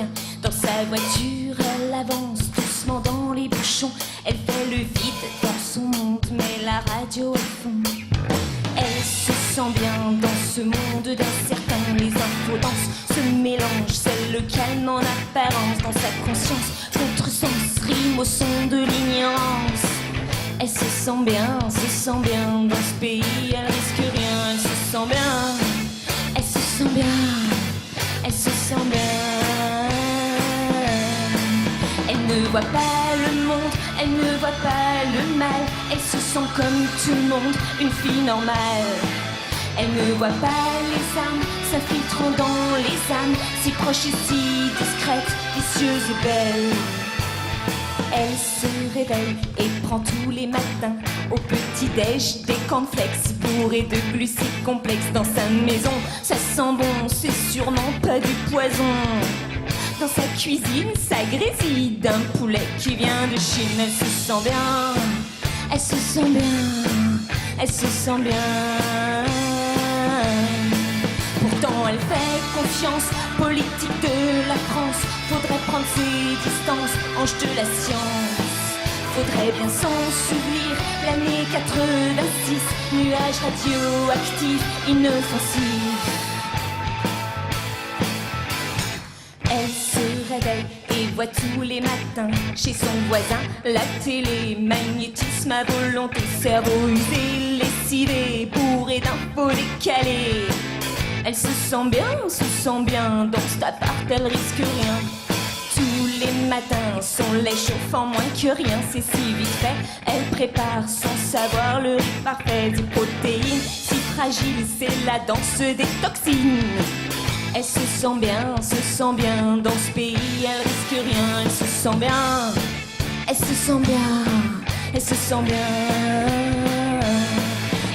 rien. Dans sa voiture, elle avance doucement dans les bouchons. Elle fait le vide dans son monde, mais la radio est fond. Elle se sent bien dans ce monde d'incertains. Les infos denses se mélangent, c'est le calme en apparence. Dans sa conscience, contresens rime au son de l'ignorance. Elle se sent bien dans ce pays. Elle risque rien, elle se sent bien. Elle se sent bien, elle se sent bien. Elle ne voit pas le monde, elle ne voit pas le mal. Elle se sent comme tout le monde, une fille normale. Elle ne voit pas les âmes s'infiltrant dans les âmes, si proches et si discrètes, vicieuses et belles. Elle se réveille et prend tous les matins au petit-déj des cornflakes bourrés de glucides complexes. Dans sa maison, ça sent bon, c'est sûrement pas du poison. Dans sa cuisine, ça grésille d'un poulet qui vient de Chine. Elle se sent bien, elle se sent bien, elle se sent bien. Pourtant elle fait confiance, politique de la France. Faudrait prendre ses distances, ange de la science. Faudrait bien s'en souvenir, l'année 86, nuages radioactifs, inoffensifs. Elle se réveille et voit tous les matins chez son voisin la télé, magnétisme à volonté, cerveau usé, lessivé, bourré d'infos décalées. Elle se sent bien dans cet appart, elle risque rien. Tous les matins, son lait chauffant moins que rien, c'est si vite fait. Elle prépare sans savoir le riz parfait, des protéines si fragiles, c'est la danse des toxines. Elle se sent bien dans ce pays, elle risque rien, elle se sent bien, elle se sent bien, elle se sent bien.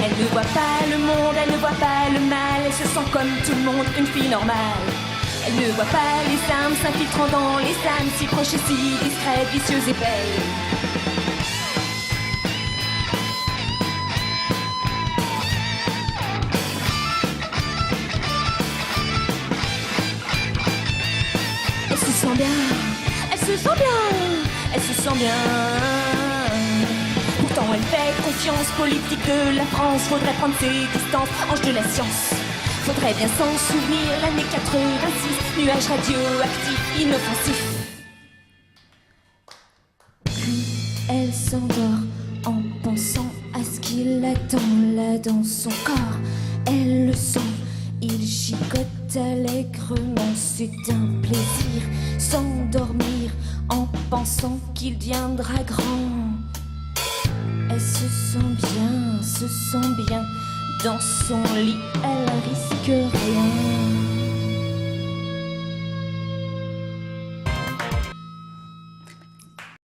Elle ne voit pas le monde, elle ne voit pas le mal, elle se sent comme tout le monde, une fille normale. Elle ne voit pas les âmes s'infiltrant dans les âmes, si proches et si discrètes, vicieuses et belles. Elle se sent bien, elle se sent bien, elle se sent bien. Pourtant elle fait confiance, politique de la France. Faudrait prendre ses distances, ange de la science. Faudrait bien s'en souvenir, l'année 86, nuages radioactifs, inoffensifs. Puis elle s'endort en pensant à ce qu'il attend là dans son corps. Elle le sent, il gigote allègrement, c'est un plaisir. S'endormir en pensant qu'il deviendra grand. Elle se sent bien dans son lit, elle risque rien.